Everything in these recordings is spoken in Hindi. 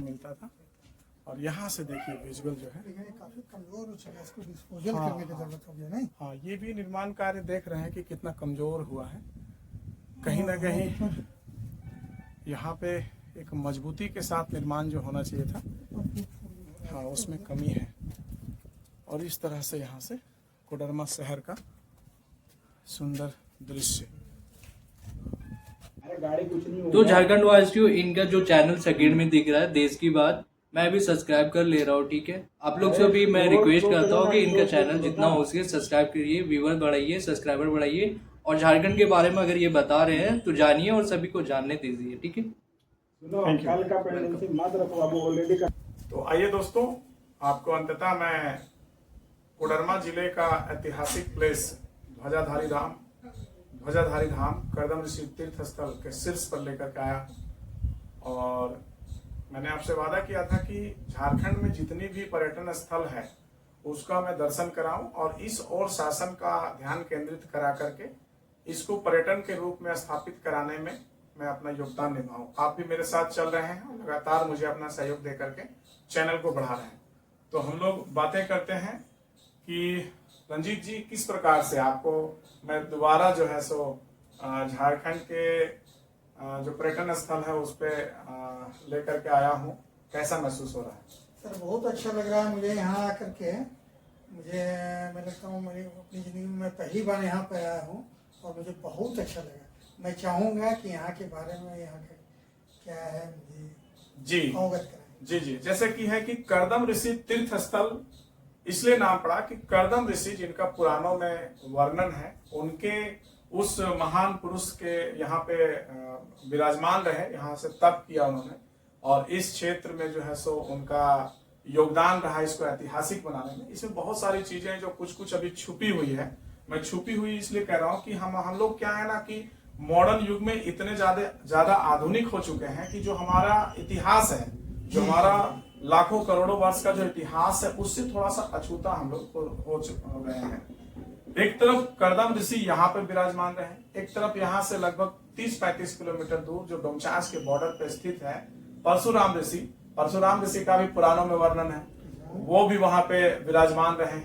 मिलता था। और यहाँ से देखिए विजुअल जो है, लेकिन ये काफी कमजोर हो चुका है, इसको डिस्पोजल हाँ, करने की जरूरत होगी नहीं? हाँ, ये भी निर्माण कार्य देख रहे हैं कि कितना कमजोर हुआ है। कहीं ना कहीं यहाँ पे एक मजबूती के साथ निर्माण जो होना चाहिए था, हाँ, उसमें कमी है। और इस तरह से यहाँ से कोडरमा शहर का सुंदर दृश्य। तो झारखंड वासियों, इनका जो चैनल सेकंड में दिख रहा है देश की बात, मैं भी सब्सक्राइब कर ले रहा हूँ, ठीक है। आप लोग से भी मैं रिक्वेस्ट करता हूँ कि इनका चैनल जितना हो सके सब्सक्राइब करिए, व्यूवर बढ़ाइए, सब्सक्राइबर बढ़ाइए, और झारखंड के बारे में अगर ये बता रहे हैं तो जानिए और सभी को जानने दीजिए, ठीक है। तो आइए दोस्तों, आपको अंततः मैं कोडरमा जिले का ऐतिहासिक प्लेस ध्वजाधारी धाम करदम ऋषि तीर्थ स्थल के शीर्ष पर लेकर के आया। और मैंने आपसे वादा किया था कि झारखंड में जितनी भी पर्यटन स्थल है उसका मैं दर्शन कराऊं और इस ओर शासन का ध्यान केंद्रित करा करके इसको पर्यटन के रूप में स्थापित कराने में मैं अपना योगदान निभाऊं। आप भी मेरे साथ चल रहे हैं और लगातार मुझे अपना सहयोग दे करके चैनल को बढ़ा रहे हैं। तो हम लोग बातें करते हैं कि रंजीत जी, किस प्रकार से आपको मैं दोबारा जो है सो झारखंड के जो पर्यटन स्थल है उस पे लेकर के आया हूँ, कैसा महसूस हो रहा है? सर बहुत अच्छा लग रहा है मुझे यहाँ आकर के। मैं लगता हूँ मेरी अपनी ज़िंदगी में पहली बार यहाँ पे आया हूँ और मुझे बहुत अच्छा लगा। मैं चाहूँगा कि यहाँ के बारे में, यहाँ का क्या है, मुझे जी अवगत कराएं। जी जी, जैसे कि है कि करदम ऋषि तीर्थ स्थल इसलिए नाम पड़ा कि करदम ऋषि जिनका पुराणों में वर्णन है, उनके उस महान पुरुष के यहाँ पे विराजमान रहे, यहाँ से तप किया उन्होंने, और इस क्षेत्र में जो है सो उनका योगदान रहा इसको ऐतिहासिक बनाने में। इसमें बहुत सारी चीजें जो कुछ कुछ अभी छुपी हुई है, मैं छुपी हुई इसलिए कह रहा हूँ कि हम लोग क्या है ना कि मॉडर्न युग में इतने ज्यादा आधुनिक हो चुके हैं कि जो हमारा इतिहास है, जो हमारा लाखों करोड़ों वर्ष का जो इतिहास है, उससे थोड़ा सा अछूता हम लोग हो गए हैं। एक तरफ करदम ऋषि यहाँ पे विराजमान रहे, एक तरफ यहाँ से लगभग 30-35 किलोमीटर दूर जो डोमचांच के बॉर्डर पे स्थित है परशुराम ऋषि का भी पुराणों में वर्णन है, वो भी वहां पे विराजमान रहे।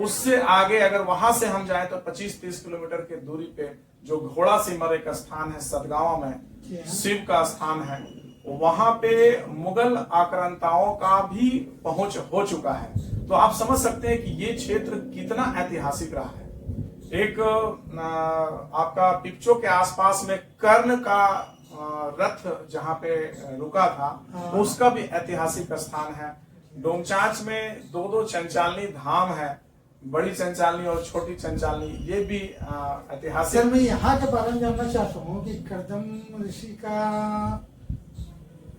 उससे आगे अगर वहां से हम जाए तो 25-30 किलोमीटर के दूरी पे जो घोड़ा सिमर एक स्थान है सतगावा में, शिव का स्थान है, वहां पे मुगल आक्रांताओं का भी पहुंच हो चुका है। तो आप समझ सकते हैं कि ये क्षेत्र कितना ऐतिहासिक रहा है। एक आपका पिपचो के आसपास में कर्ण का रथ जहां पे रुका था, उसका भी ऐतिहासिक स्थान है। डोमचांच में दो चंचालनी धाम है, बड़ी चंचालनी और छोटी चंचालनी, ये भी ऐतिहासिक। सर मैं यहाँ के बारे में जानना चाहता हूँ कि करदम ऋषि का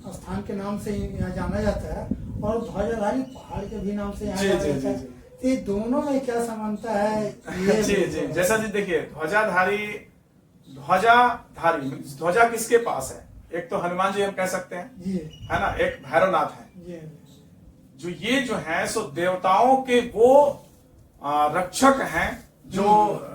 स्थान के नाम से यहाँ जाना जाता है और ध्वजाधारी पहाड़ के भी नाम से यहाँ जाना जाता है। ये दोनों में क्या समानता है? जी जी, जैसा जी देखिए, ध्वजा किसके पास है? एक तो हनुमान जी हम कह सकते हैं, जी है ना, एक भैरवनाथ है। जी, जो ये जो है सो देवताओं के वो रक्षक हैं जो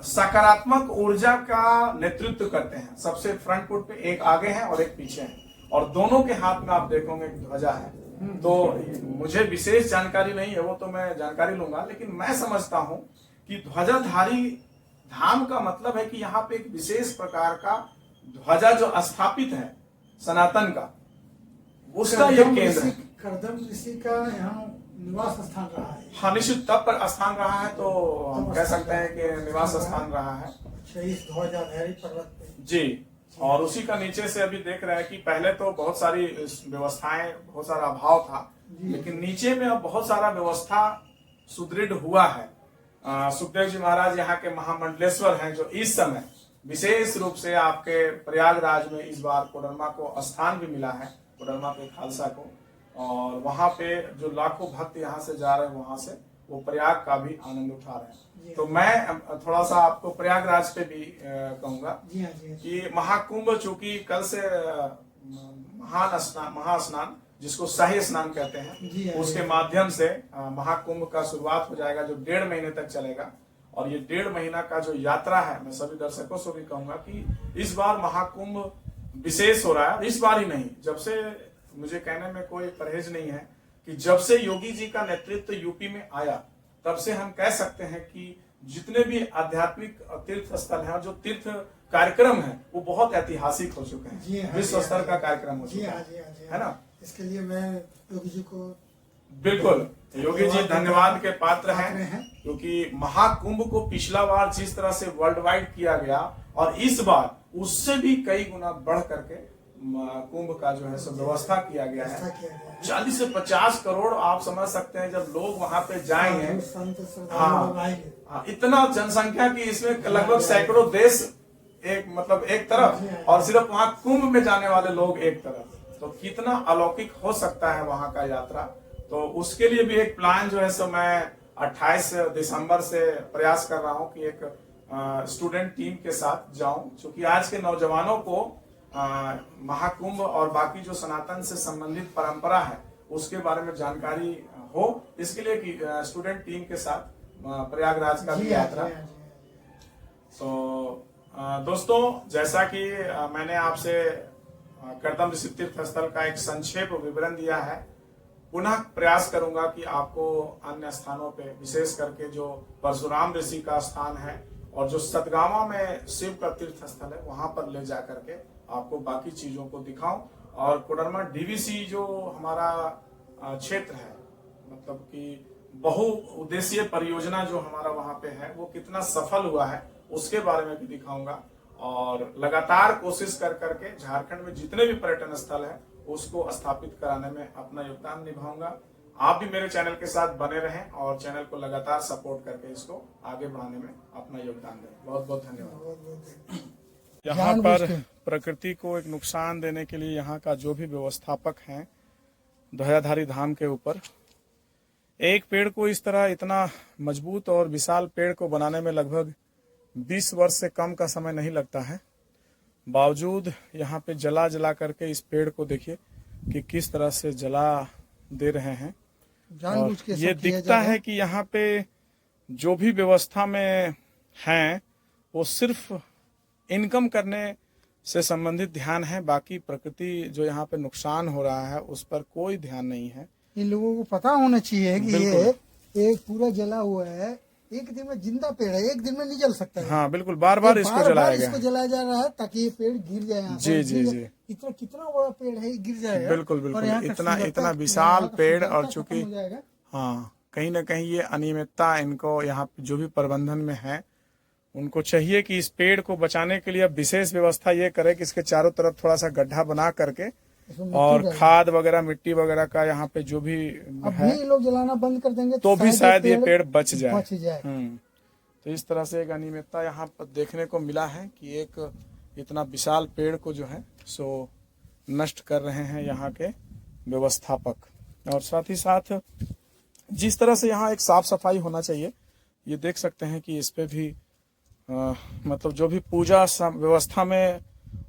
सकारात्मक ऊर्जा का नेतृत्व करते हैं। सबसे फ्रंट फुट पे एक आगे है और एक पीछे है, और दोनों के हाथ में आप देखोगे ध्वजा है। तो मुझे विशेष जानकारी नहीं है, वो तो मैं जानकारी लूंगा, लेकिन मैं समझता हूं कि ध्वजाधारी धाम का मतलब है कि यहाँ पे एक विशेष प्रकार का ध्वजा जो स्थापित है सनातन का, उसका ये केंद्र है। करदम ऋषि का यहाँ निवास स्थान रहा है। हाँ, निश्चित तब पर स्थान रहा है, तो हम कह सकते हैं कि निवास स्थान रहा है। इस ध्वजाधारी पर्वत पे जी, और उसी का नीचे से अभी देख रहे हैं कि पहले तो बहुत सारी व्यवस्थाएं, बहुत सारा अभाव था, लेकिन नीचे में अब बहुत सारा व्यवस्था सुदृढ़ हुआ है। सुखदेव जी महाराज यहाँ के महामंडलेश्वर हैं, जो इस समय विशेष रूप से आपके प्रयागराज में इस बार कोडरमा को स्थान भी मिला है, कोडरमा के खालसा को, और वहां पे जो लाखों भक्त यहाँ से जा रहे हैं, वहां से वो प्रयाग का भी आनंद उठा रहे हैं। तो मैं थोड़ा सा आपको प्रयागराज पे भी कहूंगा कि महाकुंभ चूंकि कल से महास्नान जिसको शाही स्नान कहते हैं, उसके माध्यम से महाकुंभ का शुरुआत हो जाएगा, जो 1.5 महीने तक चलेगा। और ये 1.5 महीना का जो यात्रा है, मैं सभी दर्शकों से भी कहूंगा कि इस बार महाकुंभ विशेष हो रहा है। इस बार ही नहीं, जब से मुझे कहने में कोई परहेज नहीं है कि जब से योगी जी का नेतृत्व यूपी में आया तब से हम कह सकते हैं कि जितने भी आध्यात्मिक तीर्थ स्थल हैं और जो तीर्थ कार्यक्रम है वो बहुत ऐतिहासिक हो चुके जी हैं, हाँ, विश्व जी स्तर हाँ, का कार्यक्रम हो जी चुका हाँ, है, जी हाँ, जी है हाँ। ना। इसके लिए मैं योगी जी को बिल्कुल योगी जी धन्यवाद के पात्र पात्र हैं, हैं। क्योंकि महाकुंभ को पिछला बार जिस तरह से वर्ल्ड वाइड किया गया और इस बार उससे भी कई गुना बढ़ करके कुंभ का जो है सब व्यवस्था किया गया व्यवस्था है। किया गया है। 40 से 50 करोड़ आप समझ सकते हैं जब लोग वहां पे जाएंगे। संत श्रद्धालु हाँ, लोग आएंगे। हाँ, इतना जनसंख्या की इसमें लगभग सैकड़ों देश एक मतलब एक तरफ और सिर्फ वहां कुंभ में जाने वाले लोग एक तरफ, तो कितना अलौकिक हो सकता है वहां का यात्रा। तो उसके लिए भी एक प्लान जो है सो मैं 28 दिसंबर से प्रयास कर रहा हूं कि एक स्टूडेंट टीम के साथ जाऊं, क्योंकि आज के नौजवानों को महाकुंभ और बाकी जो सनातन से संबंधित परंपरा है उसके बारे में जानकारी हो, इसके लिए कि स्टूडेंट टीम के साथ प्रयागराज का भी यात्रा। तो दोस्तों, जैसा कि मैंने आपसे करदम ऋषि तीर्थ स्थल का एक संक्षेप विवरण दिया है, पुनः प्रयास करूंगा कि आपको अन्य स्थानों पे, विशेष करके जो परशुराम ऋषि का स्थान है और जो सतगावा में शिव का तीर्थ स्थल है वहां पर ले जा करके आपको बाकी चीजों को दिखाऊं। और कोडरमा डीवीसी जो हमारा क्षेत्र है, मतलब कि बहु उद्देशीय परियोजना जो हमारा वहां पे है वो कितना सफल हुआ है उसके बारे में भी दिखाऊंगा। और लगातार कोशिश कर करके झारखंड में जितने भी पर्यटन स्थल है उसको स्थापित कराने में अपना योगदान निभाऊंगा। आप भी मेरे चैनल के साथ बने रहें और चैनल को लगातार सपोर्ट करके इसको आगे बढ़ाने में अपना योगदान दें। बहुत बहुत धन्यवाद। यहाँ पर प्रकृति को एक नुकसान देने के लिए यहाँ का जो भी व्यवस्थापक हैं ध्वजाधारी धाम के ऊपर, एक पेड़ को इस तरह इतना मजबूत और विशाल पेड़ को बनाने में लगभग 20 वर्ष से कम का समय नहीं लगता है। बावजूद यहाँ पे जला जला करके इस पेड़ को देखिए कि किस तरह से जला दे रहे हैं। और ये दिखता है कि यहाँ पे जो भी व्यवस्था में हैं वो सिर्फ इनकम करने से संबंधित ध्यान है, बाकी प्रकृति जो यहाँ पे नुकसान हो रहा है उस पर कोई ध्यान नहीं है। इन लोगों को पता होना चाहिए कि ये एक पूरा जला हुआ है, एक दिन में जिंदा पेड़ है, एक दिन में नहीं जल सकता है। हाँ बिल्कुल, बार बार इसको जलाया गया, इसको जलाया जा रहा है ताकि ये पेड़ गिर जाए यहाँ जी जी जी। इतना कितना बड़ा पेड़ है, गिर जाएगा। बिल्कुल बिल्कुल, इतना विशाल पेड़। और चूंकि हाँ कहीं ना कहीं ये अनियमितता इनको यहाँ जो भी प्रबंधन में है उनको चाहिए कि इस पेड़ को बचाने के लिए अब विशेष व्यवस्था ये करे कि इसके चारों तरफ थोड़ा सा गड्ढा बना करके और खाद वगैरह मिट्टी वगैरह का यहाँ पे जो भी है लोग जलाना बंद कर देंगे तो भी शायद ये पेड़ बच जाए। जाए। तो इस तरह से एक अनियमितता यहाँ पर देखने को मिला है कि एक इतना विशाल पेड़ को जो है सो नष्ट कर रहे हैं यहाँ के व्यवस्थापक। और साथ ही साथ जिस तरह से यहाँ एक साफ सफाई होना चाहिए, ये देख सकते हैं कि इस पे भी मतलब जो भी पूजा व्यवस्था में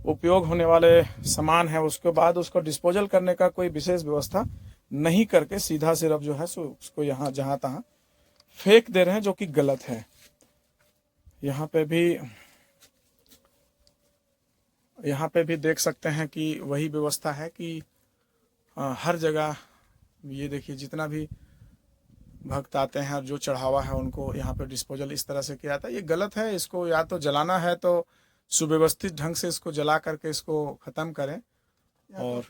उपयोग होने वाले सामान है उसके बाद उसको डिस्पोजल करने का कोई विशेष व्यवस्था नहीं करके सीधा सिर्फ जो है सो उसको यहाँ जहां तहां फेंक दे रहे हैं, जो कि गलत है। यहाँ पे भी देख सकते हैं कि वही व्यवस्था है कि हर जगह ये देखिए जितना भी भक्त आते हैं और जो चढ़ावा है उनको यहाँ पे डिस्पोजल इस तरह से किया जाता है। ये गलत है, इसको या तो जलाना है तो सुव्यवस्थित ढंग से इसको जला करके इसको खत्म करें, और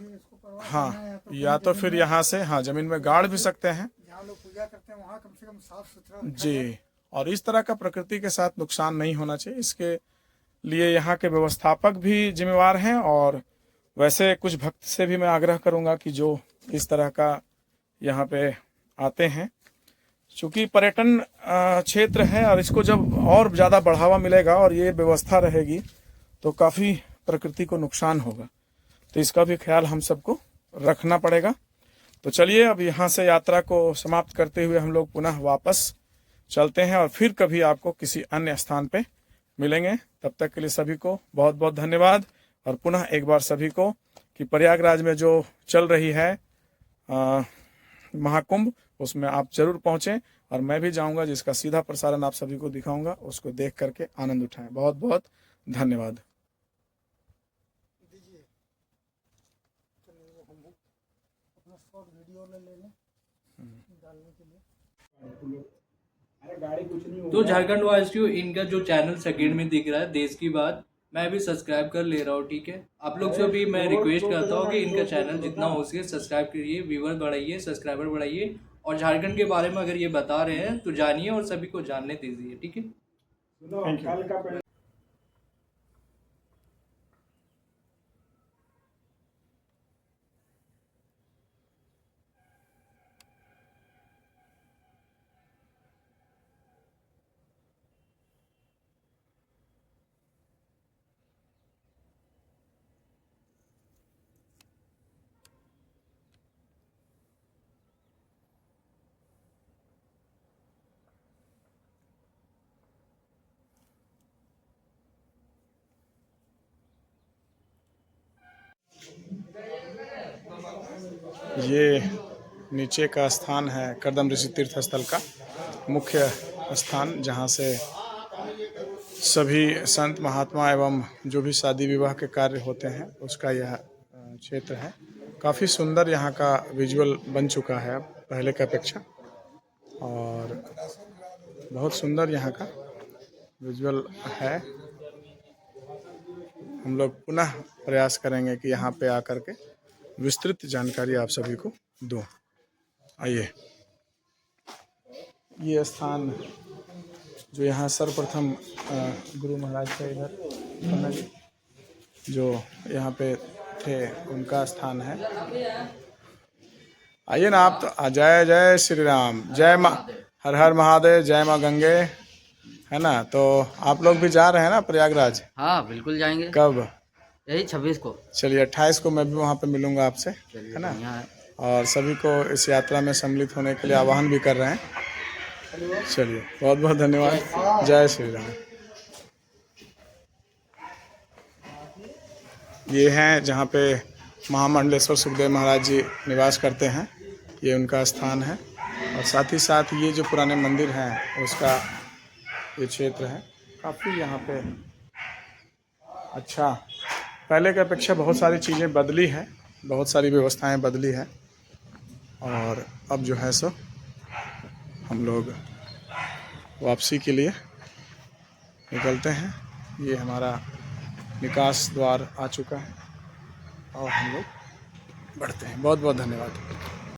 हाँ या तो फिर यहाँ से हाँ जमीन में गाड़ भी सकते हैं। जहाँ लोग पूजा करते हैं वहाँ कम से कम साफ सुथरा जी। और इस तरह का प्रकृति के साथ नुकसान नहीं होना चाहिए, इसके लिए यहाँ के व्यवस्थापक भी जिम्मेवार हैं। और वैसे कुछ भक्त से भी मैं आग्रह करूंगा कि जो इस तरह का यहाँ पे आते हैं, चूंकि पर्यटन क्षेत्र है और इसको जब और ज्यादा बढ़ावा मिलेगा और ये व्यवस्था रहेगी तो काफी प्रकृति को नुकसान होगा, तो इसका भी ख्याल हम सबको रखना पड़ेगा। तो चलिए अब यहाँ से यात्रा को समाप्त करते हुए हम लोग पुनः वापस चलते हैं और फिर कभी आपको किसी अन्य स्थान पे मिलेंगे। तब तक के लिए सभी को बहुत बहुत धन्यवाद। और पुनः एक बार सभी को कि प्रयागराज में जो चल रही है महाकुंभ उसमें आप जरूर पहुंचें, और मैं भी जाऊंगा जिसका सीधा प्रसारण आप सभी को दिखाऊंगा, उसको देख करके आनंद उठाएं। बहुत बहुत धन्यवाद। वीडियो ले लेने डालने के लिए। तो झारखंड वासियों, इनका जो चैनल सेकंड में दिख रहा है देश की बात, मैं भी सब्सक्राइब कर ले रहा हूँ, ठीक है। आप लोग से भी मैं रिक्वेस्ट करता हूँ कि इनका चैनल जितना हो सके सब्सक्राइब करिए, व्यूवर बढ़ाइए, सब्सक्राइबर बढ़ाइए, और झारखंड के बारे में अगर ये बता रहे हैं तो जानिए और सभी को जानने दीजिए, ठीक है। Thank you. ये नीचे का स्थान है करदम ऋषि तीर्थ स्थल का मुख्य स्थान, जहाँ से सभी संत महात्मा एवं जो भी शादी विवाह के कार्य होते हैं उसका यह क्षेत्र है। काफ़ी सुंदर यहाँ का विजुअल बन चुका है अब पहले की अपेक्षा, और बहुत सुंदर यहाँ का विजुअल है। हम लोग पुनः प्रयास करेंगे कि यहाँ पे आकर के विस्तृत जानकारी आप सभी को दूं। आइए, ये स्थान जो यहाँ सर्वप्रथम गुरु महाराज का इधर जो यहाँ पे थे उनका स्थान है। आइए ना आप तो। जय जय श्री राम, जय माँ, हर हर महादेव, जय माँ गंगे, है ना। तो आप लोग भी जा रहे हैं ना प्रयागराज? हाँ बिल्कुल जाएंगे। कब? यही 26 को। चलिए 28 को मैं भी वहाँ पे मिलूंगा आपसे, है ना। और सभी को इस यात्रा में सम्मिलित होने के लिए आह्वान भी कर रहे हैं। चलिए, बहुत बहुत धन्यवाद। जय श्री राम। ये हैं जहाँ पे महामंडलेश्वर सुखदेव महाराज जी निवास करते हैं, ये उनका स्थान है। और साथ ही साथ ये जो पुराने मंदिर हैं उसका ये क्षेत्र है। काफ़ी यहाँ पे अच्छा, पहले की अपेक्षा बहुत सारी चीज़ें बदली हैं, बहुत सारी व्यवस्थाएं बदली हैं। और अब जो है सो हम लोग वापसी के लिए निकलते हैं। ये हमारा निकास द्वार आ चुका है और हम लोग बढ़ते हैं। बहुत बहुत धन्यवाद।